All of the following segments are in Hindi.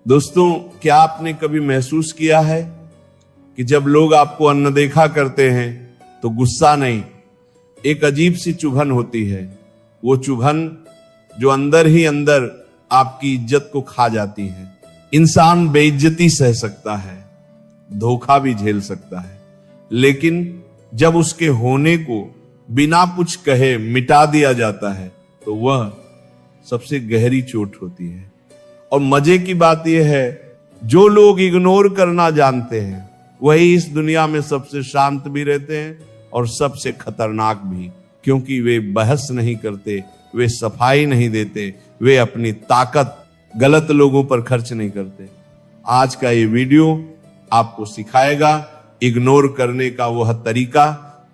दोस्तों, क्या आपने कभी महसूस किया है कि जब लोग आपको अनदेखा करते हैं तो गुस्सा नहीं, एक अजीब सी चुभन होती है। वो चुभन जो अंदर ही अंदर आपकी इज्जत को खा जाती है। इंसान बेइज्जती सह सकता है, धोखा भी झेल सकता है, लेकिन जब उसके होने को बिना कुछ कहे मिटा दिया जाता है तो वह सबसे गहरी चोट होती है। और मजे की बात यह है, जो लोग इग्नोर करना जानते हैं वही इस दुनिया में सबसे शांत भी रहते हैं और सबसे खतरनाक भी, क्योंकि वे बहस नहीं करते, वे सफाई नहीं देते, वे अपनी ताकत गलत लोगों पर खर्च नहीं करते। आज का ये वीडियो आपको सिखाएगा इग्नोर करने का वह तरीका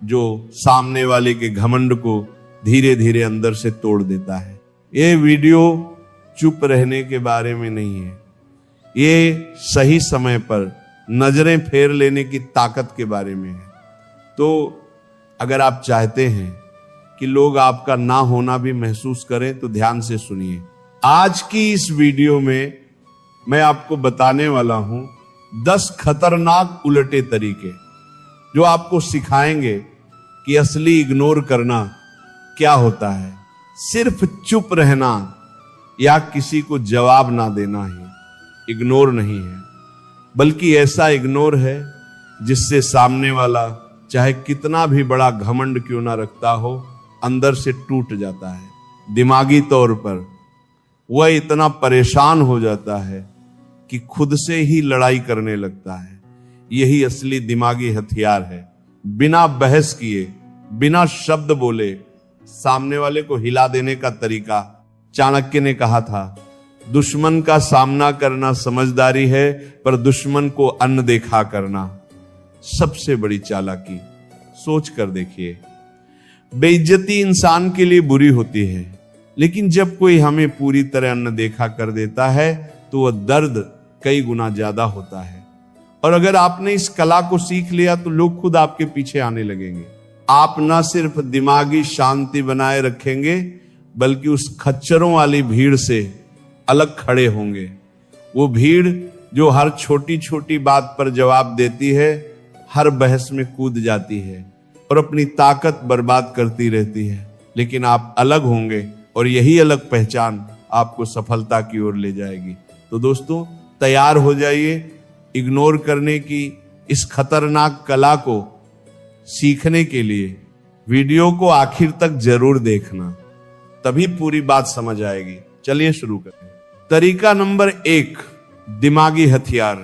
जो सामने वाले के घमंड को धीरे धीरे अंदर से तोड़ देता है। ये वीडियो चुप रहने के बारे में नहीं है, ये सही समय पर नजरें फेर लेने की ताकत के बारे में है। तो अगर आप चाहते हैं कि लोग आपका ना होना भी महसूस करें तो ध्यान से सुनिए। आज की इस वीडियो में मैं आपको बताने वाला हूं 10 खतरनाक उलटे तरीके जो आपको सिखाएंगे कि असली इग्नोर करना क्या होता है। सिर्फ चुप रहना या किसी को जवाब ना देना ही इग्नोर नहीं है, बल्कि ऐसा इग्नोर है जिससे सामने वाला चाहे कितना भी बड़ा घमंड क्यों ना रखता हो, अंदर से टूट जाता है। दिमागी तौर पर वह इतना परेशान हो जाता है कि खुद से ही लड़ाई करने लगता है। यही असली दिमागी हथियार है। बिना बहस किए, बिना शब्द बोले सामने वाले को हिला देने का तरीका। चाणक्य ने कहा था, दुश्मन का सामना करना समझदारी है, पर दुश्मन को अनदेखा करना सबसे बड़ी चालाकी। सोच कर देखिए, बेइज्जती इंसान के लिए बुरी होती है, लेकिन जब कोई हमें पूरी तरह अनदेखा कर देता है तो वह दर्द कई गुना ज्यादा होता है। और अगर आपने इस कला को सीख लिया तो लोग खुद आपके पीछे आने लगेंगे। आप न सिर्फ दिमागी शांति बनाए रखेंगे, बल्कि उस खच्चरों वाली भीड़ से अलग खड़े होंगे। वो भीड़ जो हर छोटी छोटी बात पर जवाब देती है, हर बहस में कूद जाती है और अपनी ताकत बर्बाद करती रहती है। लेकिन आप अलग होंगे और यही अलग पहचान आपको सफलता की ओर ले जाएगी। तो दोस्तों, तैयार हो जाइए इग्नोर करने की इस खतरनाक कला को सीखने के लिए। वीडियो को आखिर तक जरूर देखना, तभी पूरी बात समझ आएगी। चलिए शुरू करें। तरीका नंबर 1, दिमागी हथियार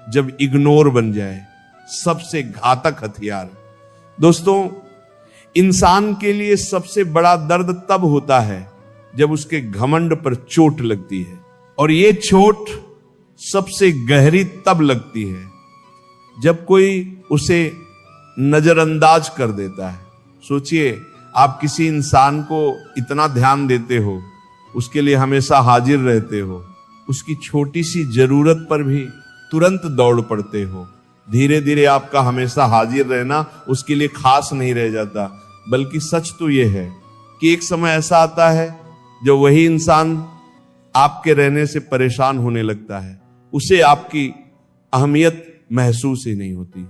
जब इग्नोर बन जाए, सबसे घातक हथियार। दोस्तों, इंसान के लिए सबसे बड़ा दर्द तब होता है जब उसके घमंड पर चोट लगती है, और ये चोट सबसे गहरी तब लगती है जब कोई उसे नजरअंदाज कर देता है। सोचिए, आप किसी इंसान को इतना ध्यान देते हो, उसके लिए हमेशा हाजिर रहते हो, उसकी छोटी सी जरूरत पर भी तुरंत दौड़ पड़ते हो। धीरे धीरे आपका हमेशा हाजिर रहना उसके लिए खास नहीं रह जाता। बल्कि सच तो यह है कि एक समय ऐसा आता है जब वही इंसान आपके रहने से परेशान होने लगता है, उसे आपकी अहमियत महसूस ही नहीं होती।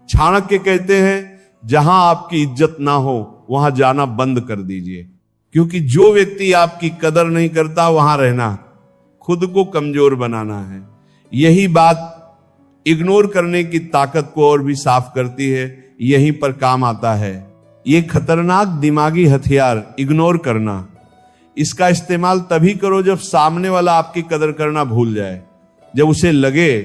चाणक्य कहते हैं, जहां आपकी इज्जत ना हो वहां जाना बंद कर दीजिए, क्योंकि जो व्यक्ति आपकी कदर नहीं करता वहां रहना खुद को कमजोर बनाना है। यही बात इग्नोर करने की ताकत को और भी साफ करती है, यहीं पर काम आता है। ये खतरनाक दिमागी हथियार इग्नोर करना, इसका इस्तेमाल तभी करो जब सामने वाला आपकी कदर करना भूल जाए, जब उसे लगे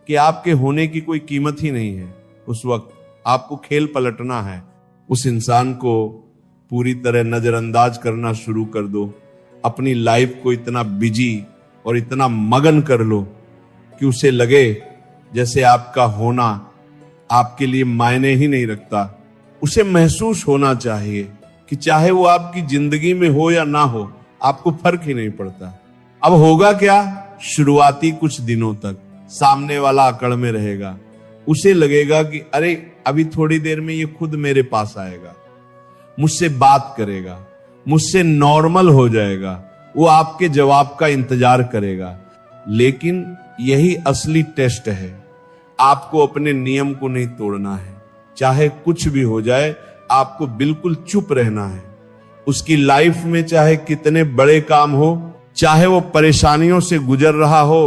कि आपके होने की कोई कीमत ही नहीं है। उस वक्त आपको खेल पलटना है। उस इंसान को पूरी तरह नजरअंदाज करना शुरू कर दो। अपनी लाइफ को इतना बिजी और इतना मगन कर लो कि उसे लगे जैसे आपका होना आपके लिए मायने ही नहीं रखता। उसे महसूस होना चाहिए कि चाहे वो आपकी जिंदगी में हो या ना हो, आपको फर्क ही नहीं पड़ता। अब होगा क्या, शुरुआती कुछ दिनों तक सामने वाला अकड़ में रहेगा। उसे लगेगा कि अरे अभी थोड़ी देर में ये खुद मेरे पास आएगा, मुझसे बात करेगा, मुझसे नॉर्मल हो जाएगा, वो आपके जवाब का इंतजार करेगा। लेकिन यही असली टेस्ट है। आपको अपने नियम को नहीं तोड़ना है, चाहे कुछ भी हो जाए आपको बिल्कुल चुप रहना है। उसकी लाइफ में चाहे कितने बड़े काम हो, चाहे वो परेशानियों से गुजर रहा हो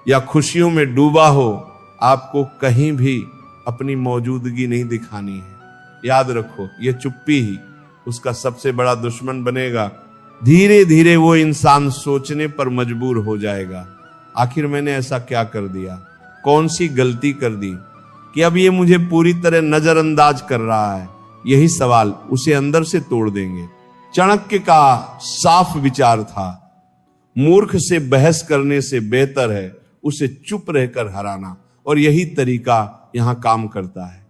या खुशियों में डूबा हो, आपको कहीं भी अपनी मौजूदगी नहीं दिखानी है। याद रखो, ये चुप्पी ही उसका सबसे बड़ा दुश्मन बनेगा। धीरे धीरे वो इंसान सोचने पर मजबूर हो जाएगा, आखिर मैंने ऐसा क्या कर दिया, कौन सी गलती कर दी कि अब ये मुझे पूरी तरह नजरअंदाज कर रहा है। यही सवाल उसे अंदर से तोड़ देंगे। चाणक्य का साफ विचार था, मूर्ख से बहस करने से बेहतर है उसे चुप रहकर हराना, और यही तरीका यहां काम करता है।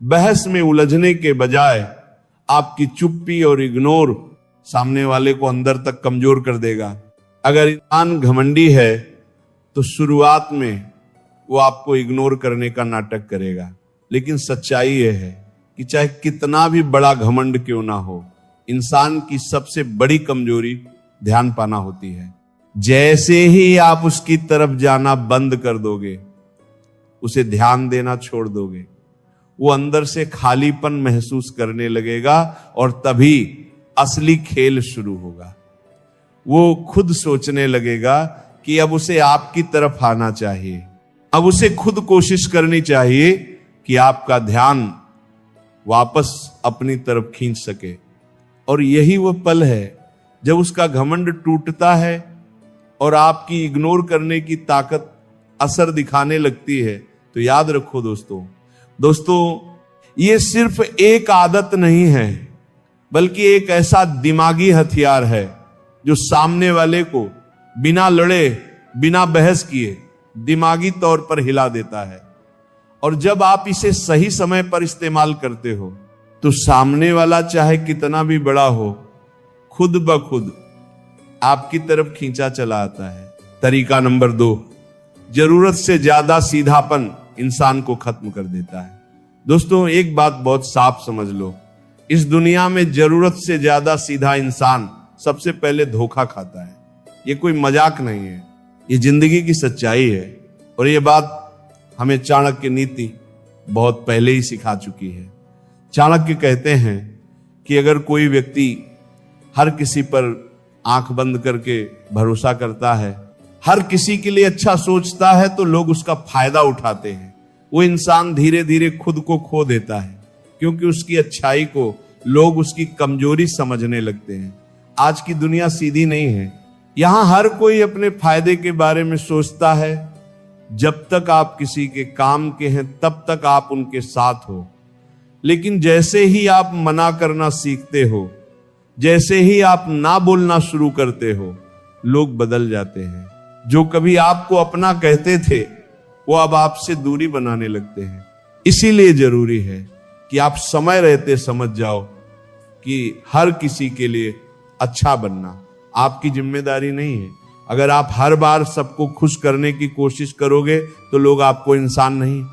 बहस में उलझने के बजाय आपकी चुप्पी और इग्नोर सामने वाले को अंदर तक कमजोर कर देगा। अगर इंसान घमंडी है तो शुरुआत में वो आपको इग्नोर करने का नाटक करेगा, लेकिन सच्चाई यह है कि चाहे कितना भी बड़ा घमंड क्यों ना हो, इंसान की सबसे बड़ी कमजोरी ध्यान पाना होती है। जैसे ही आप उसकी तरफ जाना बंद कर दोगे, उसे ध्यान देना छोड़ दोगे, वो अंदर से खालीपन महसूस करने लगेगा और तभी असली खेल शुरू होगा। वो खुद सोचने लगेगा कि अब उसे आपकी तरफ आना चाहिए, अब उसे खुद कोशिश करनी चाहिए कि आपका ध्यान वापस अपनी तरफ खींच सके। और यही वो पल है जब उसका घमंड टूटता है और आपकी इग्नोर करने की ताकत असर दिखाने लगती है। तो याद रखो दोस्तों, ये सिर्फ एक आदत नहीं है, बल्कि एक ऐसा दिमागी हथियार है जो सामने वाले को बिना लड़े, बिना बहस किए दिमागी तौर पर हिला देता है। और जब आप इसे सही समय पर इस्तेमाल करते हो तो सामने वाला चाहे कितना भी बड़ा हो, खुद ब खुद आपकी तरफ खींचा चला आता है। तरीका नंबर 2, जरूरत से ज्यादा सीधापन इंसान को खत्म कर देता है। दोस्तों, एक बात बहुत साफ समझ लो, इस दुनिया में जरूरत से ज्यादा सीधा इंसान सबसे पहले धोखा खाता है। ये कोई मजाक नहीं है, ये जिंदगी की सच्चाई है। और ये बात हमें चाणक्य नीति बहुत पहले ही सिखा चुकी है। चाणक्य कहते हैं कि अगर कोई व्यक्ति हर किसी पर आंख बंद करके भरोसा करता है, हर किसी के लिए अच्छा सोचता है, तो लोग उसका फायदा उठाते हैं। वो इंसान धीरे धीरे खुद को खो देता है, क्योंकि उसकी अच्छाई को लोग उसकी कमजोरी समझने लगते हैं। आज की दुनिया सीधी नहीं है, यहां हर कोई अपने फायदे के बारे में सोचता है। जब तक आप किसी के काम के हैं तब तक आप उनके साथ हो, लेकिन जैसे ही आप मना करना सीखते हो, जैसे ही आप ना बोलना शुरू करते हो, लोग बदल जाते हैं। जो कभी आपको अपना कहते थे वो अब आपसे दूरी बनाने लगते हैं। इसीलिए जरूरी है कि आप समय रहते समझ जाओ कि हर किसी के लिए अच्छा बनना आपकी जिम्मेदारी नहीं है। अगर आप हर बार सबको खुश करने की कोशिश करोगे तो लोग आपको इंसान नहीं,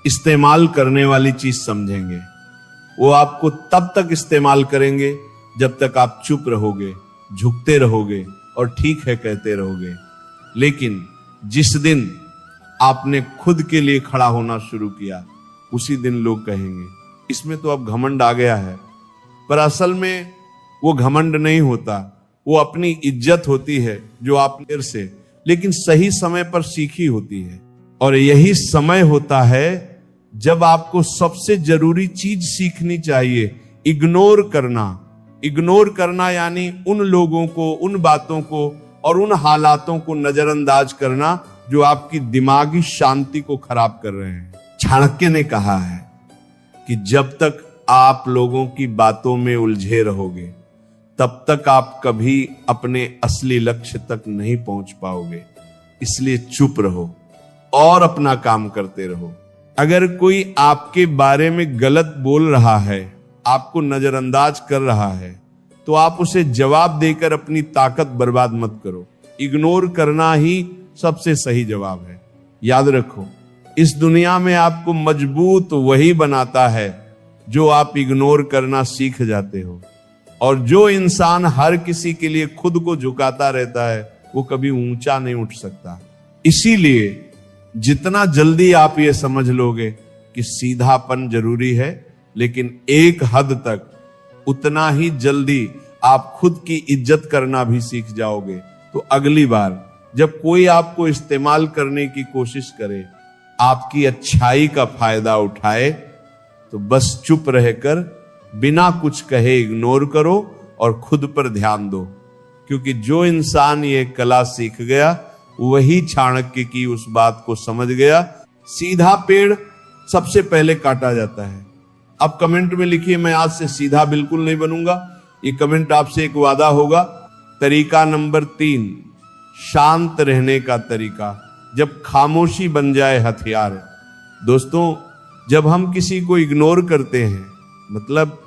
इस्तेमाल करने वाली चीज समझेंगे। वो आपको तब तक इस्तेमाल करेंगे जब तक आप चुप रहोगे, झुकते रहोगे और ठीक है कहते रहोगे। लेकिन जिस दिन आपने खुद के लिए खड़ा होना शुरू किया, उसी दिन लोग कहेंगे इसमें तो अब घमंड आ गया है। पर असल में वो घमंड नहीं होता, वो अपनी इज्जत होती है जो आप देर से लेकिन सही समय पर सीखी होती है। और यही समय होता है जब आपको सबसे जरूरी चीज सीखनी चाहिए, इग्नोर करना। इग्नोर करना यानी उन लोगों को, उन बातों को और उन हालातों को नजरअंदाज करना जो आपकी दिमागी शांति को खराब कर रहे हैं। चाणक्य ने कहा है कि जब तक आप लोगों की बातों में उलझे रहोगे तब तक आप कभी अपने असली लक्ष्य तक नहीं पहुंच पाओगे। इसलिए चुप रहो और अपना काम करते रहो। अगर कोई आपके बारे में गलत बोल रहा है, आपको नजरअंदाज कर रहा है, तो आप उसे जवाब देकर अपनी ताकत बर्बाद मत करो। इग्नोर करना ही सबसे सही जवाब है। याद रखो, इस दुनिया में आपको मजबूत वही बनाता है जो आप इग्नोर करना सीख जाते हो। और जो इंसान हर किसी के लिए खुद को झुकाता रहता है वो कभी ऊंचा नहीं उठ सकता। इसीलिए जितना जल्दी आप ये समझ लोगे कि सीधापन जरूरी है, लेकिन एक हद तक उतना ही जल्दी आप खुद की इज्जत करना भी सीख जाओगे। तो अगली बार जब कोई आपको इस्तेमाल करने की कोशिश करे, आपकी अच्छाई का फायदा उठाए, तो बस चुप रहकर बिना कुछ कहे इग्नोर करो और खुद पर ध्यान दो। क्योंकि जो इंसान ये कला सीख गया वही चाणक्य की उस बात को समझ गया। सीधा पेड़ सबसे पहले काटा जाता है। अब कमेंट में लिखिए, मैं आज से सीधा बिल्कुल नहीं बनूंगा। ये कमेंट आपसे एक वादा होगा। तरीका नंबर 3, शांत रहने का तरीका, जब खामोशी बन जाए हथियार। दोस्तों, जब हम किसी को इग्नोर करते हैं, मतलब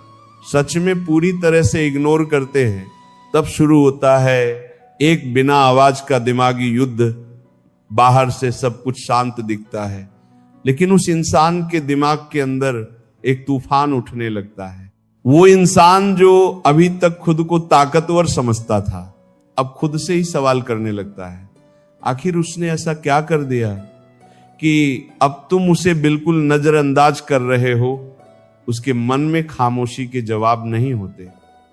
सच में पूरी तरह से इग्नोर करते हैं, तब शुरू होता है एक बिना आवाज का दिमागी युद्ध। बाहर से सब कुछ शांत दिखता है, लेकिन उस इंसान के दिमाग के अंदर एक तूफान उठने लगता है। वो इंसान जो अभी तक खुद को ताकतवर समझता था, अब खुद से ही सवाल करने लगता है, आखिर उसने ऐसा क्या कर दिया कि अब तुम उसे बिल्कुल नजरअंदाज कर रहे हो। उसके मन में खामोशी के जवाब नहीं होते।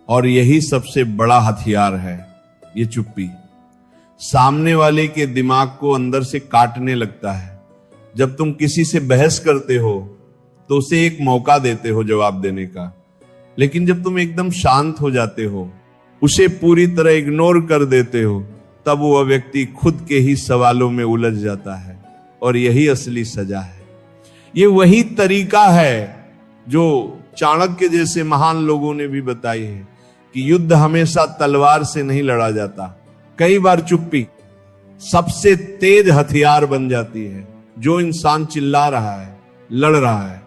और यही सबसे बड़ा हथियार है, ये चुप्पी। सामने वाले के दिमाग को अंदर से काटने लगता है। जब तुम किसी से बहस करते हो तो उसे एक मौका देते हो जवाब देने का, लेकिन जब तुम एकदम शांत हो जाते हो, उसे पूरी तरह इग्नोर कर देते हो, तब वह व्यक्ति खुद के ही सवालों में उलझ जाता है। और यही असली सजा है। ये वही तरीका है जो चाणक्य जैसे महान लोगों ने भी बताई है कि युद्ध हमेशा तलवार से नहीं लड़ा जाता। कई बार चुप्पी सबसे तेज हथियार बन जाती है। जो इंसान चिल्ला रहा है, लड़ रहा है,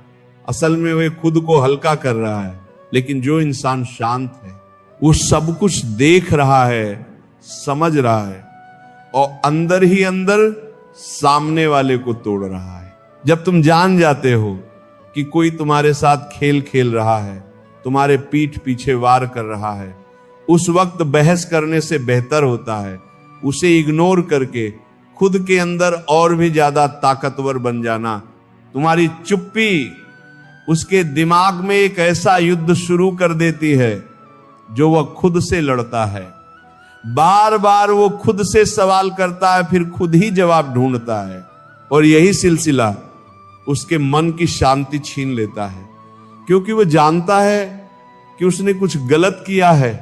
असल में वह खुद को हल्का कर रहा है। लेकिन जो इंसान शांत है, वो सब कुछ देख रहा है, समझ रहा है और अंदर ही अंदर सामने वाले को तोड़ रहा है। जब तुम जान जाते हो कि कोई तुम्हारे साथ खेल खेल रहा है, तुम्हारे पीठ पीछे वार कर रहा है, उस वक्त बहस करने से बेहतर होता है उसे इग्नोर करके खुद के अंदर और भी ज्यादा ताकतवर बन जाना। तुम्हारी चुप्पी उसके दिमाग में एक ऐसा युद्ध शुरू कर देती है जो वह खुद से लड़ता है। बार बार वो खुद से सवाल करता है, फिर खुद ही जवाब ढूंढता है, और यही सिलसिला उसके मन की शांति छीन लेता है। क्योंकि वो जानता है कि उसने कुछ गलत किया है,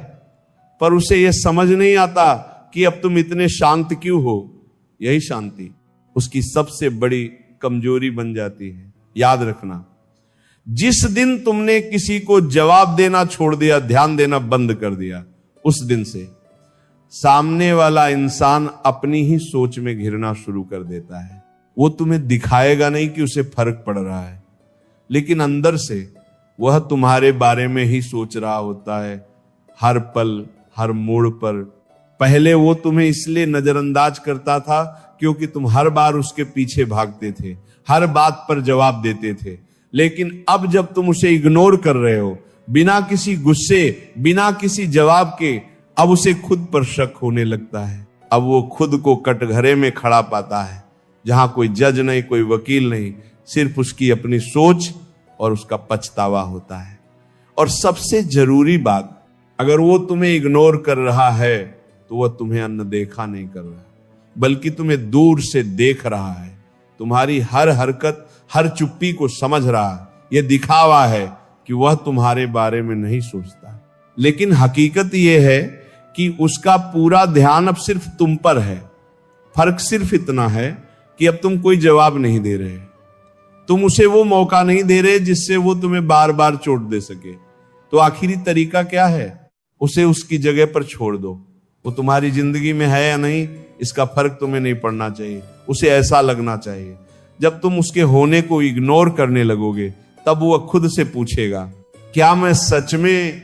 पर उसे यह समझ नहीं आता कि अब तुम इतने शांत क्यों हो। यही शांति उसकी सबसे बड़ी कमजोरी बन जाती है। याद रखना, जिस दिन तुमने किसी को जवाब देना छोड़ दिया, ध्यान देना बंद कर दिया, उस दिन से सामने वाला इंसान अपनी ही सोच में घिरना शुरू कर देता है। वो तुम्हें दिखाएगा नहीं कि उसे फर्क पड़ रहा है, लेकिन अंदर से वह तुम्हारे बारे में ही सोच रहा होता है हर पल, हर मोड़ पर। पहले वो तुम्हें इसलिए नजरअंदाज करता था क्योंकि तुम हर बार उसके पीछे भागते थे, हर बात पर जवाब देते थे। लेकिन अब जब तुम उसे इग्नोर कर रहे हो, बिना किसी गुस्से, बिना किसी जवाब के, अब उसे खुद पर शक होने लगता है। अब वो खुद को कटघरे में खड़ा पाता है, जहां कोई जज नहीं, कोई वकील नहीं, सिर्फ उसकी अपनी सोच और उसका पछतावा होता है। और सबसे जरूरी बात, अगर वो तुम्हें इग्नोर कर रहा है तो वह तुम्हें अनदेखा नहीं कर रहा है, बल्कि तुम्हें दूर से देख रहा है। तुम्हारी हर हरकत, हर चुप्पी को समझ रहा है। यह दिखावा है कि वह तुम्हारे बारे में नहीं सोचता, लेकिन हकीकत यह है कि उसका पूरा ध्यान अब सिर्फ तुम पर है। फर्क सिर्फ इतना है कि अब तुम कोई जवाब नहीं दे रहे, तुम उसे वो मौका नहीं दे रहे जिससे वो तुम्हें बार बार चोट दे सके। तो आखिरी तरीका क्या है? उसे उसकी जगह पर छोड़ दो। वो तुम्हारी जिंदगी में है या नहीं, इसका फर्क तुम्हें नहीं पड़ना चाहिए। उसे ऐसा लगना चाहिए। जब तुम उसके होने को इग्नोर करने लगोगे, तब वह खुद से पूछेगा, क्या मैं सच में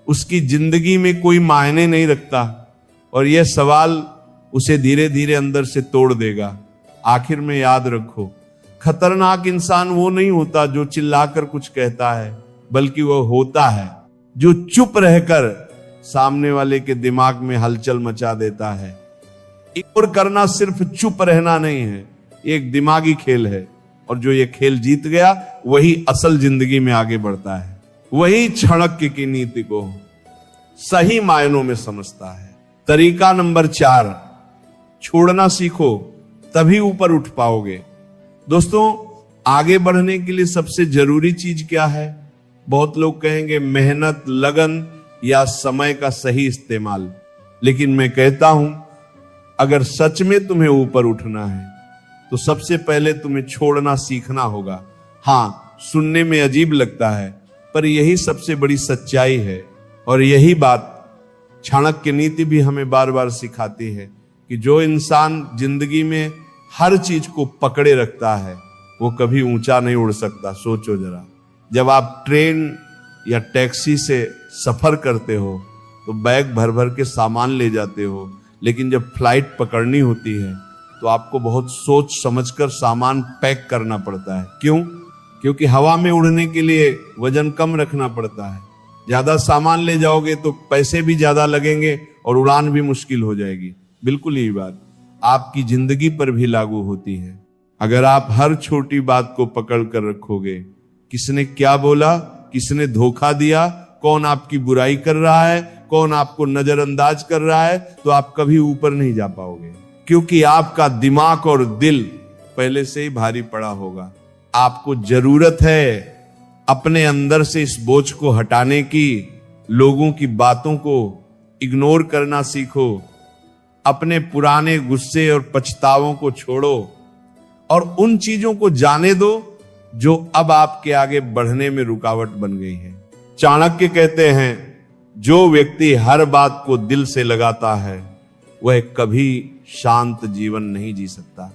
उसकी जिंदगी में कोई मायने नहीं रखता? और यह सवाल उसे धीरे धीरे अंदर से तोड़ देगा। आखिर में याद रखो, खतरनाक इंसान वो नहीं होता जो चिल्लाकर कुछ कहता है, बल्कि वह होता है जो चुप रहकर सामने वाले के दिमाग में हलचल मचा देता है। इग्नोर करना सिर्फ चुप रहना नहीं है, एक दिमागी खेल है। और जो ये खेल जीत गया वही असल जिंदगी में आगे बढ़ता है, वही चाणक्य की नीति को सही मायनों में समझता है। तरीका नंबर 4, छोड़ना सीखो तभी ऊपर उठ पाओगे। दोस्तों, आगे बढ़ने के लिए सबसे जरूरी चीज क्या है? बहुत लोग कहेंगे मेहनत, लगन या समय का सही इस्तेमाल। लेकिन मैं कहता हूं, अगर सच में तुम्हें ऊपर उठना है तो सबसे पहले तुम्हें छोड़ना सीखना होगा। हां, सुनने में अजीब लगता है, पर यही सबसे बड़ी सच्चाई है। और यही बात चाणक्य नीति भी हमें बार बार सिखाती है कि जो इंसान जिंदगी में हर चीज को पकड़े रखता है वो कभी ऊंचा नहीं उड़ सकता। सोचो जरा, जब आप ट्रेन या टैक्सी से सफर करते हो तो बैग भर भर के सामान ले जाते हो, लेकिन जब फ्लाइट पकड़नी होती है तो आपको बहुत सोच समझकर सामान पैक करना पड़ता है। क्यों? क्योंकि हवा में उड़ने के लिए वजन कम रखना पड़ता है। ज्यादा सामान ले जाओगे तो पैसे भी ज्यादा लगेंगे और उड़ान भी मुश्किल हो जाएगी। बिल्कुल यही बात आपकी जिंदगी पर भी लागू होती है। अगर आप हर छोटी बात को पकड़ कर रखोगे, किसने क्या बोला, किसने धोखा दिया, कौन आपकी बुराई कर रहा है, कौन आपको नजरअंदाज कर रहा है, तो आप कभी ऊपर नहीं जा पाओगे। क्योंकि आपका दिमाग और दिल पहले से ही भारी पड़ा होगा। आपको जरूरत है अपने अंदर से इस बोझ को हटाने की। लोगों की बातों को इग्नोर करना सीखो, अपने पुराने गुस्से और पछतावों को छोड़ो और उन चीजों को जाने दो जो अब आपके आगे बढ़ने में रुकावट बन गई है। चाणक्य कहते हैं, जो व्यक्ति हर बात को दिल से लगाता है वह कभी शांत जीवन नहीं जी सकता।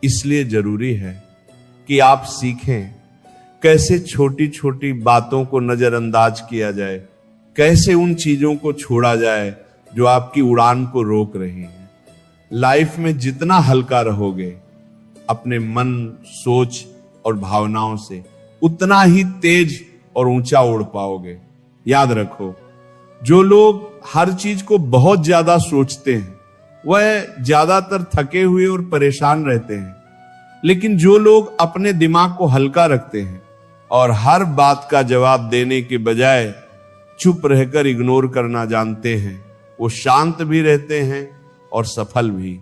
इसलिए जरूरी है कि आप सीखें कैसे छोटी छोटी बातों को नजरअंदाज किया जाए, कैसे उन चीजों को छोड़ा जाए जो आपकी उड़ान को रोक रही हैं। लाइफ में जितना हल्का रहोगे अपने मन, सोच और भावनाओं से, उतना ही तेज और ऊंचा उड़ पाओगे। याद रखो, जो लोग हर चीज को बहुत ज्यादा सोचते हैं वह ज्यादातर थके हुए और परेशान रहते हैं। लेकिन जो लोग अपने दिमाग को हल्का रखते हैं और हर बात का जवाब देने के बजाय चुप रहकर इग्नोर करना जानते हैं, वो शांत भी रहते हैं और सफल भी।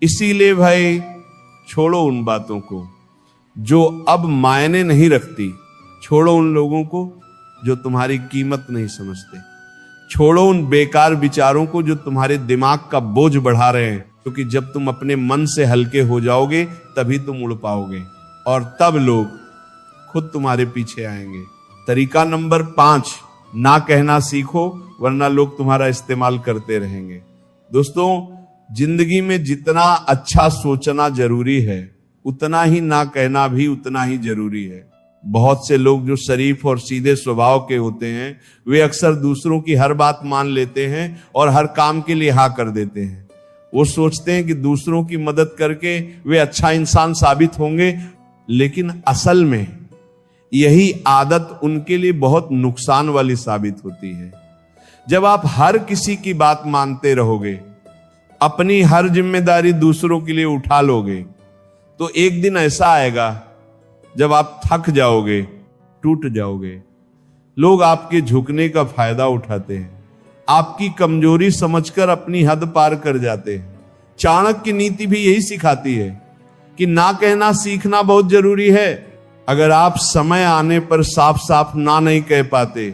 इसीलिए भाई, छोड़ो उन बातों को जो अब मायने नहीं रखती। छोड़ो उन लोगों को जो तुम्हारी कीमत नहीं समझते। छोड़ो उन बेकार विचारों को जो तुम्हारे दिमाग का बोझ बढ़ा रहे हैं। क्योंकि जब तुम अपने मन से हल्के हो जाओगे तभी तुम उड़ पाओगे और तब लोग खुद तुम्हारे पीछे आएंगे। तरीका नंबर 5, ना कहना सीखो वरना लोग तुम्हारा इस्तेमाल करते रहेंगे। दोस्तों, जिंदगी में जितना अच्छा सोचना जरूरी है उतना ही ना कहना भी उतना ही जरूरी है। बहुत से लोग जो शरीफ और सीधे स्वभाव के होते हैं वे अक्सर दूसरों की हर बात मान लेते हैं और हर काम के लिए हाँ कर देते हैं। वो सोचते हैं कि दूसरों की मदद करके वे अच्छा इंसान साबित होंगे, लेकिन असल में यही आदत उनके लिए बहुत नुकसान वाली साबित होती है। जब आप हर किसी की बात मानते रहोगे, अपनी हर जिम्मेदारी दूसरों के लिए उठा लोगे, तो एक दिन ऐसा आएगा जब आप थक जाओगे, टूट जाओगे। लोग आपके झुकने का फायदा उठाते हैं, आपकी कमजोरी समझकर अपनी हद पार कर जाते हैं। चाणक्य की नीति भी यही सिखाती है कि ना कहना सीखना बहुत जरूरी है। अगर आप समय आने पर साफ साफ ना नहीं कह पाते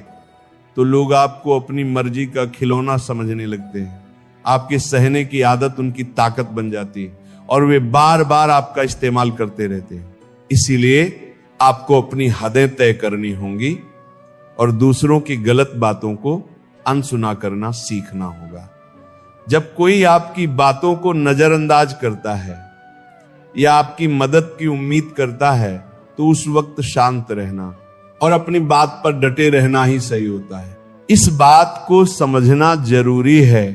तो लोग आपको अपनी मर्जी का खिलौना समझने लगते हैं। आपके सहने की आदत उनकी ताकत बन जाती है और वे बार बार आपका इस्तेमाल करते रहते हैं। इसीलिए आपको अपनी हदें तय करनी होंगी और दूसरों की गलत बातों को अनसुना करना सीखना होगा। जब कोई आपकी बातों को नजरअंदाज करता है या आपकी मदद की उम्मीद करता है तो उस वक्त शांत रहना और अपनी बात पर डटे रहना ही सही होता है। इस बात को समझना जरूरी है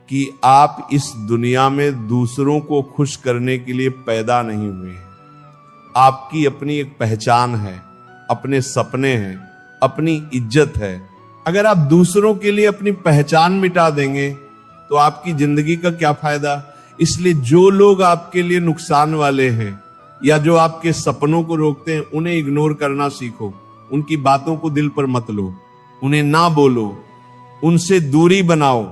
कि आप इस दुनिया में दूसरों को खुश करने के लिए पैदा नहीं हुए हैं। आपकी अपनी एक पहचान है, अपने सपने हैं, अपनी इज्जत है। अगर आप दूसरों के लिए अपनी पहचान मिटा देंगे तो आपकी जिंदगी का क्या फायदा। इसलिए जो लोग आपके लिए नुकसान वाले हैं या जो आपके सपनों को रोकते हैं, उन्हें इग्नोर करना सीखो। उनकी बातों को दिल पर मत लो, उन्हें ना बोलो, उनसे दूरी बनाओ।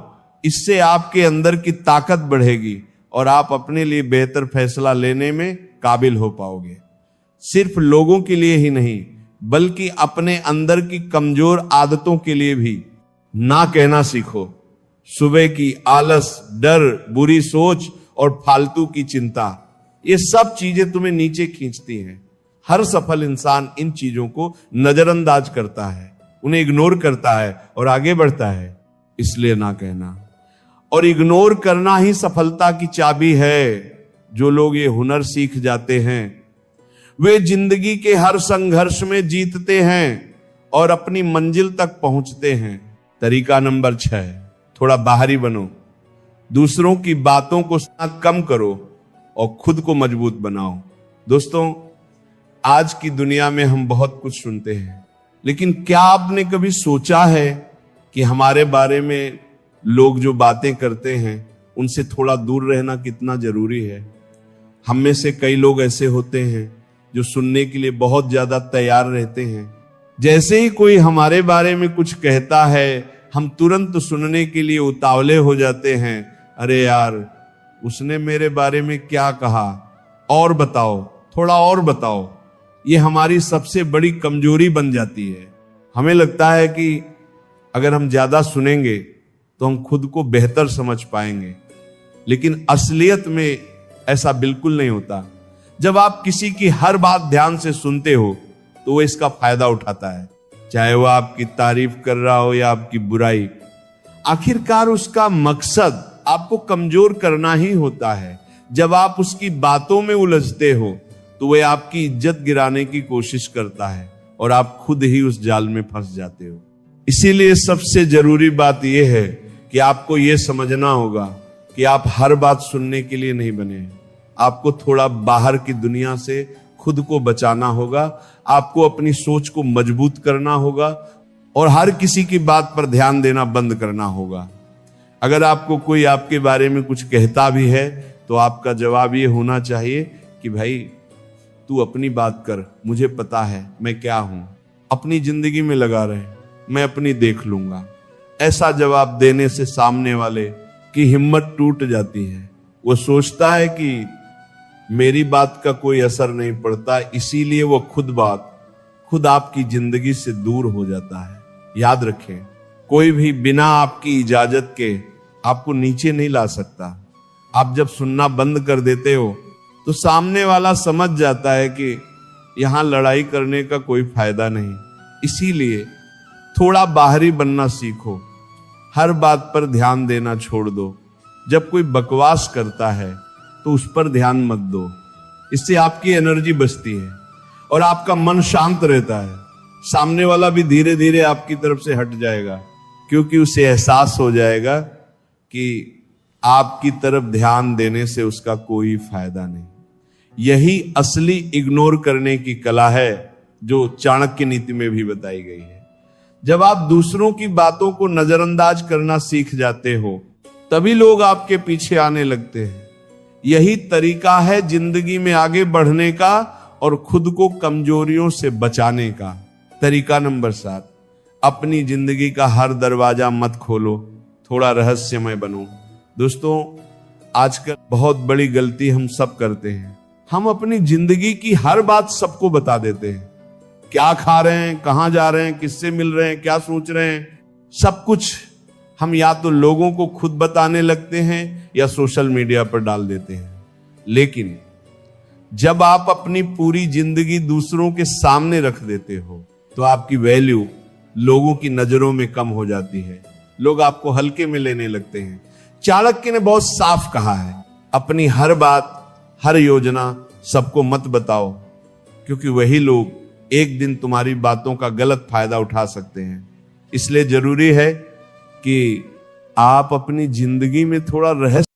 इससे आपके अंदर की ताकत बढ़ेगी और आप अपने लिए बेहतर फैसला लेने में काबिल हो पाओगे। सिर्फ लोगों के लिए ही नहीं, बल्कि अपने अंदर की कमजोर आदतों के लिए भी ना कहना सीखो। सुबह की आलस, डर, बुरी सोच और फालतू की चिंता, ये सब चीजें तुम्हें नीचे खींचती हैं। हर सफल इंसान इन चीजों को नजरअंदाज करता है, उन्हें इग्नोर करता है और आगे बढ़ता है। इसलिए ना कहना और इग्नोर करना ही सफलता की चाबी है। जो लोग ये हुनर सीख जाते हैं वे जिंदगी के हर संघर्ष में जीतते हैं और अपनी मंजिल तक पहुंचते हैं। तरीका नंबर 6, थोड़ा बाहरी बनो। दूसरों की बातों को सुनना कम करो और खुद को मजबूत बनाओ। दोस्तों, आज की दुनिया में हम बहुत कुछ सुनते हैं, लेकिन क्या आपने कभी सोचा है कि हमारे बारे में लोग जो बातें करते हैं उनसे थोड़ा दूर रहना कितना जरूरी है? हम में से कई लोग ऐसे होते हैं जो सुनने के लिए बहुत ज्यादा तैयार रहते हैं। जैसे ही कोई हमारे बारे में कुछ कहता है, हम तुरंत सुनने के लिए उतावले हो जाते हैं। अरे यार, उसने मेरे बारे में क्या कहा, और बताओ, थोड़ा और बताओ। ये हमारी सबसे बड़ी कमजोरी बन जाती है। हमें लगता है कि अगर हम ज्यादा सुनेंगे तो हम खुद को बेहतर समझ पाएंगे, लेकिन असलियत में ऐसा बिल्कुल नहीं होता। जब आप किसी की हर बात ध्यान से सुनते हो तो वो इसका फायदा उठाता है, चाहे वो आपकी तारीफ कर रहा हो या आपकी बुराई। आखिरकार उसका मकसद आपको कमजोर करना ही होता है। जब आप उसकी बातों में उलझते हो तो वह आपकी इज्जत गिराने की कोशिश करता है और आप खुद ही उस जाल में फंस जाते हो। इसीलिए सबसे जरूरी बात यह है कि आपको यह समझना होगा कि आप हर बात सुनने के लिए नहीं बने हैं। आपको थोड़ा बाहर की दुनिया से खुद को बचाना होगा, आपको अपनी सोच को मजबूत करना होगा और हर किसी की बात पर ध्यान देना बंद करना होगा। अगर आपको कोई आपके बारे में कुछ कहता भी है तो आपका जवाब ये होना चाहिए कि भाई तू अपनी बात कर, मुझे पता है मैं क्या हूं, अपनी जिंदगी में लगा रहे, मैं अपनी देख लूंगा। ऐसा जवाब देने से सामने वाले की हिम्मत टूट जाती है। वो सोचता है कि मेरी बात का कोई असर नहीं पड़ता, इसीलिए वो खुद आपकी जिंदगी से दूर हो जाता है। याद रखें, कोई भी बिना आपकी इजाजत के आपको नीचे नहीं ला सकता। आप जब सुनना बंद कर देते हो तो सामने वाला समझ जाता है कि यहां लड़ाई करने का कोई फायदा नहीं। इसीलिए थोड़ा बाहरी बनना सीखो, हर बात पर ध्यान देना छोड़ दो। जब कोई बकवास करता है तो उस पर ध्यान मत दो, इससे आपकी एनर्जी बचती है और आपका मन शांत रहता है। सामने वाला भी धीरे धीरे आपकी तरफ से हट जाएगा, क्योंकि उसे एहसास हो जाएगा कि आपकी तरफ ध्यान देने से उसका कोई फायदा नहीं। यही असली इग्नोर करने की कला है जो चाणक्य नीति में भी बताई गई है। जब आप दूसरों की बातों को नजरअंदाज करना सीख जाते हो तभी लोग आपके पीछे आने लगते हैं। यही तरीका है जिंदगी में आगे बढ़ने का और खुद को कमजोरियों से बचाने का। तरीका नंबर 7, अपनी जिंदगी का हर दरवाजा मत खोलो, थोड़ा रहस्यमय बनो। दोस्तों, आजकल बहुत बड़ी गलती हम सब करते हैं। हम अपनी जिंदगी की हर बात सबको बता देते हैं। क्या खा रहे हैं, कहां जा रहे हैं, किससे मिल रहे हैं, क्या सोच रहे हैं, सब कुछ हम या तो लोगों को खुद बताने लगते हैं या सोशल मीडिया पर डाल देते हैं। लेकिन जब आप अपनी पूरी जिंदगी दूसरों के सामने रख देते हो तो आपकी वैल्यू लोगों की नजरों में कम हो जाती है। लोग आपको हल्के में लेने लगते हैं। चाणक्य ने बहुत साफ कहा है, अपनी हर बात, हर योजना सबको मत बताओ, क्योंकि वही लोग एक दिन तुम्हारी बातों का गलत फायदा उठा सकते हैं। इसलिए जरूरी है कि आप अपनी जिंदगी में थोड़ा रहस्य